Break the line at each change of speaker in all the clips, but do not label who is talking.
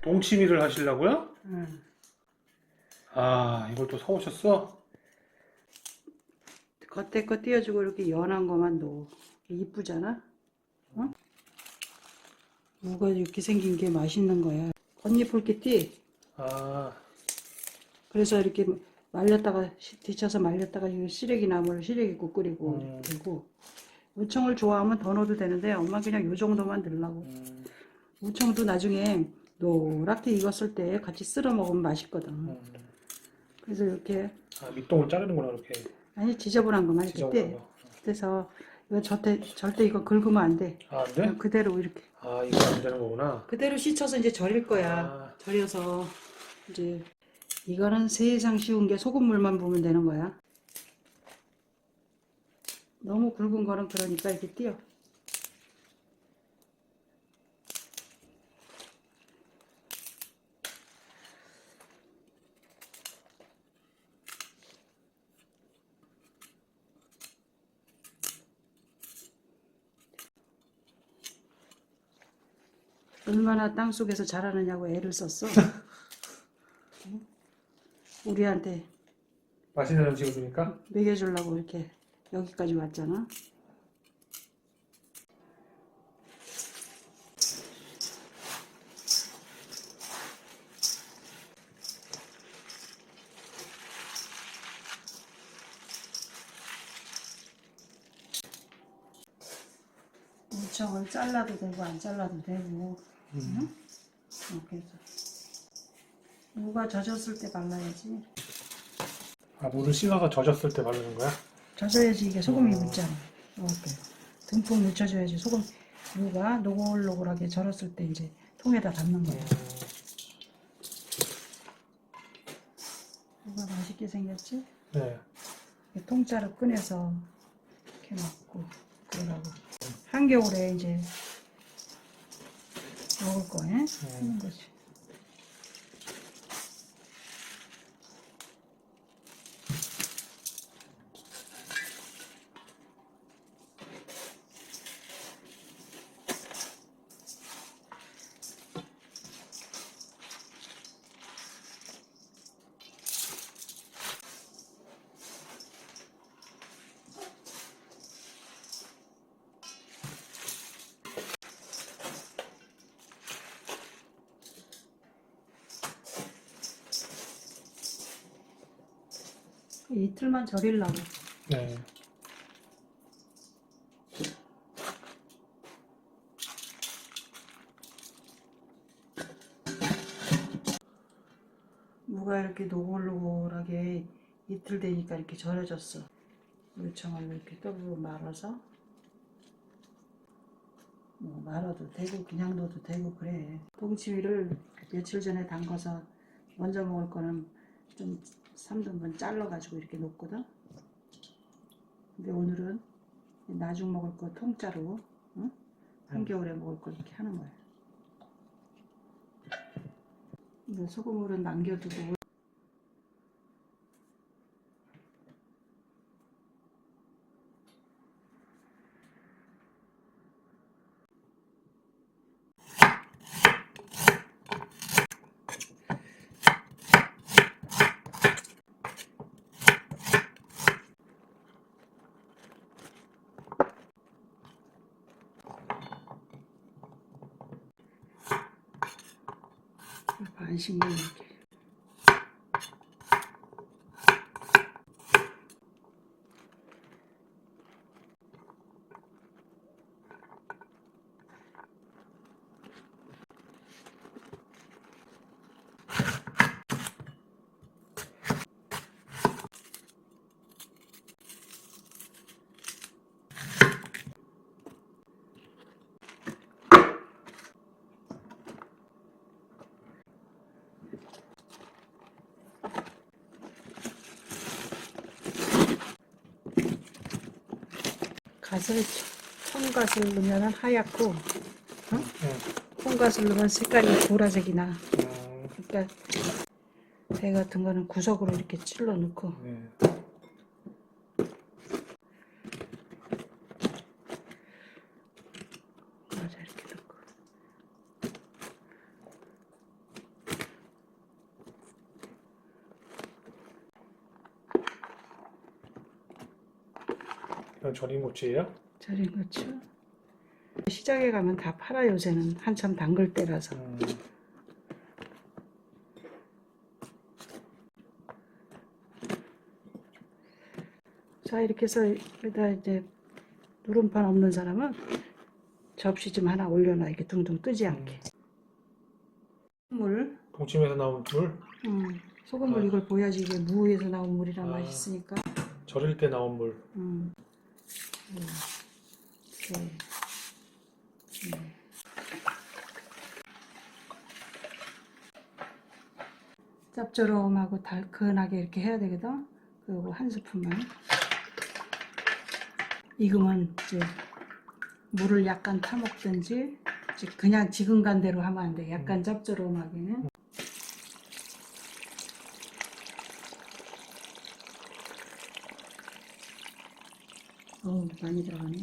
동치미를 하시려고요?
응.
아, 이걸 또 사오셨어?
겉에 거 띄워주고 이렇게 연한 거만 넣어. 이쁘잖아? 어? 무가 이렇게 생긴 게 맛있는 거야. 겉잎을기띠.
아,
그래서 이렇게 말렸다가 데쳐서 말렸다가 이 시래기 나물 시래기국 끓이고 되고 무청을 좋아하면 더 넣어도 되는데 엄마 그냥 요 정도만 넣으려고. 무청도 나중에 노랗게 익었을 때 같이 쓸어 먹으면 맛있거든. 그래서 이렇게
아, 밑동을 자르는구나, 이렇게.
아니 지저분한 거만 이렇게
지저분한
떼.
거.
그래서 이거 절대 이거 긁으면 안 돼.
아, 안 돼?
그냥 그대로 이렇게
아, 이거 안 되는 거구나.
그대로 씻어서 이제 절일 거야.
아.
절여서 이제 이거는 세상 쉬운 게 소금물만 부으면 되는 거야. 너무 굵은 거는 그러니까 이렇게 띄어. 얼마나 땅속에서 자라느냐고 애를 썼어. 응? 우리한테
맛있는 음식을 주니까?
먹여주려고 이렇게 여기까지 왔잖아. 무청을 잘라도 되고 안 잘라도 되고. 응? 이렇게 해서 무가 젖었을 때 발라야지.
아, 물을 씻어서 젖었을 때 바르는 거야?
젖어야지 이게 소금이 묻잖아. 이렇게 듬뿍 묻혀줘야지 소금 무가 노골노골하게 절었을 때 이제 통에다 담는 거야. 무가 맛있게 생겼지?
네.
통짜로 꺼내서 이렇게 넣고 그러라고. 한겨울에 이제 먹을 거에 하는 거지. 이틀만 절이려고.
네.
무가 이렇게 노골노골하게 이틀 되니까 이렇게 절여졌어. 물청을 이렇게 떡으로 말아서 뭐 말아도 되고 그냥 넣어도 되고 그래. 동치미를 며칠 전에 담가서 먼저 먹을 거는 좀 3등분 잘라가지고 이렇게 놓거든. 근데 오늘은 나중 먹을 거 통짜로, 응? 한겨울에 먹을 거 이렇게 하는 거야. 근데 소금물은 남겨두고 반씩만 이렇게. 갓을 청갓을 넣으면 하얗고, 응? 콩갓을 넣으면 색깔이 보라색이 나. 그러니까 배 같은 거는 구석으로 이렇게 찔러 넣고.
네.
맞아 이렇게 넣고.
그냥 절인 고추예요?
절인 고추. 시장에 가면 다 팔아. 요새는 한참 담글 때라서. 자, 이렇게 해서 여기다 이제 누름판 없는 사람은 접시 좀 하나 올려놔. 이렇게 둥둥 뜨지 않게. 물.
동치미에서 나온 물?
소금물 이걸 보여야지 이게 무에서 나온 물이라 맛있으니까.
절일 때 나온 물.
이렇게. 짭조름하고 달큰하게 이렇게 해야 되거든. 그리고 한 스푼만. 익으면 이제 물을 약간 타먹든지 그냥 지금 간 대로 하면 안 돼. 약간 짭조름하게. 어우, 많이 들어가네.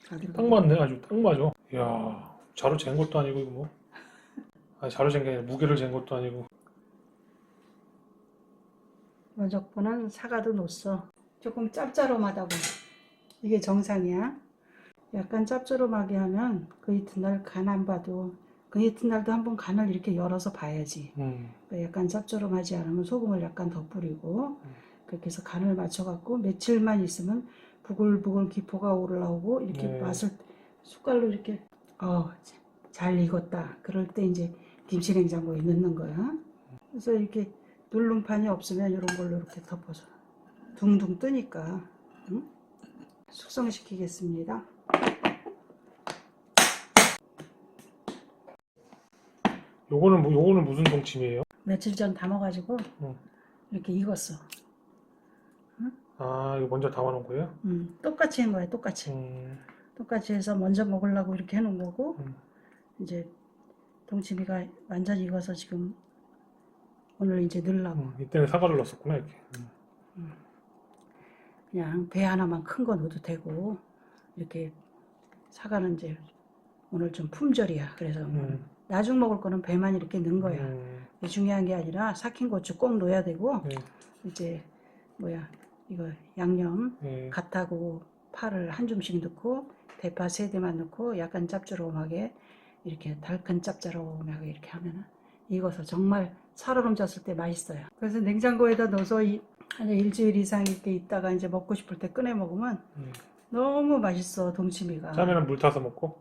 다 들어가네.
딱 맞네. 아주 딱 맞아. 이야, 자로 잰 것도 아니고 이거 뭐. 아니, 자로 잰 게 아니라 무게를 잰 것도 아니고.
먼저 거는 사과도 넣었어. 조금 짭조름하다고. 이게 정상이야. 약간 짭조름하게 하면 그 이튿날 간 안 봐도 그 이튿날도 한번 간을 이렇게 열어서 봐야지. 그러니까 약간 짭조름하지 않으면 소금을 약간 더 뿌리고 그렇게 해서 간을 맞춰갖고 며칠만 있으면 부글부글 기포가 올라오고 이렇게 맛을 숟갈로 이렇게 잘 익었다. 그럴 때 이제 김치냉장고에 넣는 거야. 그래서 이렇게 누름판이 없으면 이런 걸로 이렇게 덮어서 둥둥 뜨니까 숙성시키겠습니다.
요거는 무슨 동치미예요?
며칠 전 담아가지고 이렇게 익었어.
아, 이거 먼저 담아놓은 거예요?
똑같이 한 거야, 똑같이. 똑같이 해서 먼저 먹으려고 이렇게 해놓은 거고, 이제 동치미가 완전히 익어서 지금 오늘 이제 넣으려고.
이때는 사과를 넣었었구나, 이렇게.
그냥 배 하나만 큰 거 넣어도 되고, 이렇게 사과는 이제 오늘 좀 품절이야. 그래서 나중 먹을 거는 배만 이렇게 넣은 거야. 중요한 게 아니라 삭힌 고추 꼭 넣어야 되고, 이제 이거 양념 갓하고 파를 한 줌씩 넣고 대파 3대만 넣고 약간 짭조름하게 이렇게 달큰 짭조름하게 이렇게 하면은 익어서 정말 살얼음졌을 때 맛있어요. 그래서 냉장고에다 넣어서 한 일주일 이상 이렇게 있다가 이제 먹고 싶을 때 꺼내 먹으면 너무 맛있어. 동치미가.
짜면은 물 타서 먹고?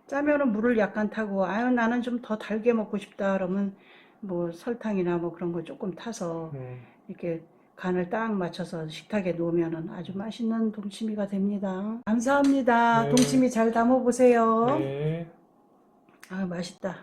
짜면은 물을 약간 타고 나는 좀 더 달게 먹고 싶다 그러면 뭐 설탕이나 뭐 그런 거 조금 타서 이렇게 간을 딱 맞춰서 식탁에 놓으면 아주 맛있는 동치미가 됩니다. 감사합니다.
네.
동치미 잘 담아보세요.
네.
아, 맛있다.